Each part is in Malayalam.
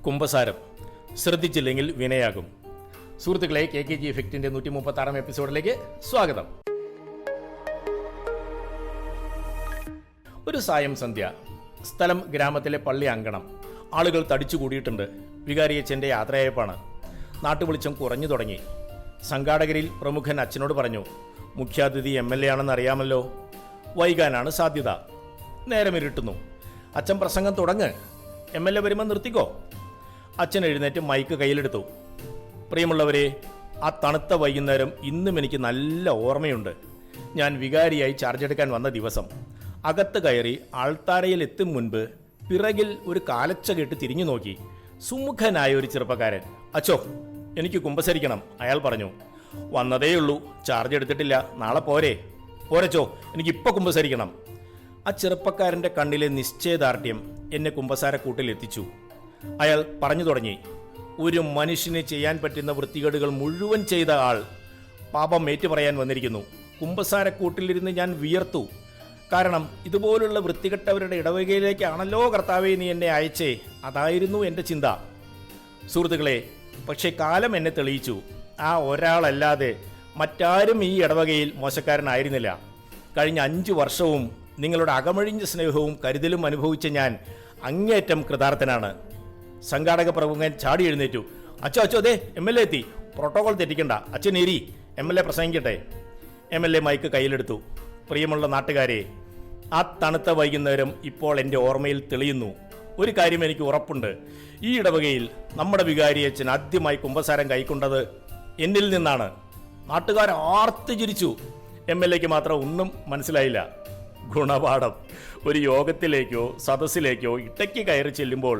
കുമ്പസാരം ശ്രദ്ധിച്ചില്ലെങ്കിൽ വിനയാകും. സുഹൃത്തുക്കളെ, KKG ഇഫക്റ്റിന്റെ 136 എപ്പിസോഡിലേക്ക് സ്വാഗതം. ഒരു സായം സന്ധ്യ. സ്ഥലം ഗ്രാമത്തിലെ പള്ളി അങ്കണം. ആളുകൾ തടിച്ചു കൂടിയിട്ടുണ്ട്. വികാരിയച്ഛൻ്റെ യാത്രയയപ്പാണ്. നാട്ടുവെളിച്ചം കുറഞ്ഞു തുടങ്ങി. സംഘാടകരിൽ പ്രമുഖൻ അച്ഛനോട് പറഞ്ഞു, മുഖ്യാതിഥി MLA ആണെന്ന് അറിയാമല്ലോ, വൈകാനാണ് സാധ്യത. നേരം ഇരുട്ടുന്നു. അച്ഛൻ പ്രസംഗം തുടങ്ങ്, MLA വരുമ്പോൾ നിർത്തിക്കോ. അച്ഛൻ എഴുന്നേറ്റ് മൈക്ക് കയ്യിലെടുത്തു. പ്രിയമുള്ളവരെ, ആ തണുത്ത വൈകുന്നേരം ഇന്നും എനിക്ക് നല്ല ഓർമ്മയുണ്ട്. ഞാൻ വികാരിയായി ചാർജ് എടുക്കാൻ വന്ന ദിവസം. അകത്ത് കയറി ആൾത്താരയിൽ എത്തും മുൻപ് പിറകിൽ ഒരു കാലച്ച കേട്ട് തിരിഞ്ഞു നോക്കി. സുമുഖനായ ഒരു ചെറുപ്പക്കാരൻ. അച്ചോ, എനിക്ക് കുമ്പസരിക്കണം, അയാൾ പറഞ്ഞു. വന്നതേയുള്ളൂ, ചാർജ് എടുത്തിട്ടില്ല, നാളെ പോരച്ചോ, എനിക്കിപ്പോൾ കുമ്പസരിക്കണം. ആ ചെറുപ്പക്കാരൻ്റെ കണ്ണിലെ നിശ്ചയദാർഢ്യം എന്നെ കുമ്പസാരക്കൂട്ടിൽ എത്തിച്ചു. അയാൾ പറഞ്ഞു തുടങ്ങി, ഒരു മനുഷ്യന് ചെയ്യാൻ പറ്റുന്ന വൃത്തികേടുകൾ മുഴുവൻ ചെയ്ത ആൾ പാപം ഏറ്റുപറയാൻ വന്നിരിക്കുന്നു. കുമ്പസാരക്കൂട്ടിലിരുന്ന് ഞാൻ വിയർത്തു. കാരണം ഇതുപോലുള്ള വൃത്തികെട്ടവരുടെ ഇടവകയിലേക്കാണല്ലോ കർത്താവേ നീ എന്നെ അയച്ചേ. അതായിരുന്നു എൻ്റെ ചിന്ത. സുഹൃത്തുക്കളെ, പക്ഷേ കാലം എന്നെ തെളിയിച്ചു, ആ ഒരാളല്ലാതെ മറ്റാരും ഈ ഇടവകയിൽ മോശക്കാരനായിരുന്നില്ല. കഴിഞ്ഞ 5 വർഷവും നിങ്ങളുടെ അകമഴിഞ്ഞ സ്നേഹവും കരുതലും അനുഭവിച്ച ഞാൻ അങ്ങേയറ്റം കൃതാർത്ഥനാണ്. സംഘാടക പ്രമുഖൻ ചാടി എഴുന്നേറ്റു. അച്ചോ അതെ, MLA എത്തി, പ്രോട്ടോകോൾ തെറ്റിക്കണ്ട, അച്ഛൻ ഏരി, MLA പ്രസംഗിക്കട്ടെ. MLA മൈക്ക് കയ്യിലെടുത്തു. പ്രിയമുള്ള നാട്ടുകാരെ, ആ തണുത്ത വൈകുന്നേരം ഇപ്പോൾ എൻ്റെ ഓർമ്മയിൽ തെളിയുന്നു. ഒരു കാര്യം എനിക്ക് ഉറപ്പുണ്ട്, ഈ ഇടവകയിൽ നമ്മുടെ വികാരിയച്ഛൻ ആദ്യമായി കുമ്പസാരം കൈക്കൊണ്ടത് എന്നിൽ നിന്നാണ്. നാട്ടുകാർ ആർത്ത് ചിരിച്ചു. MLAക്ക് മാത്രം ഒന്നും മനസ്സിലായില്ല. ഗുണപാഠം. ഒരു യോഗത്തിലേക്കോ സദസ്സിലേക്കോ ഇട്ടയ്ക്ക് കയറി ചെല്ലുമ്പോൾ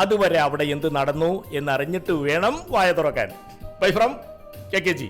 അതുവരെ അവിടെ എന്ത് നടന്നു എന്നറിഞ്ഞിട്ട് വേണം വായ തുറക്കാൻ. Bye from KKG.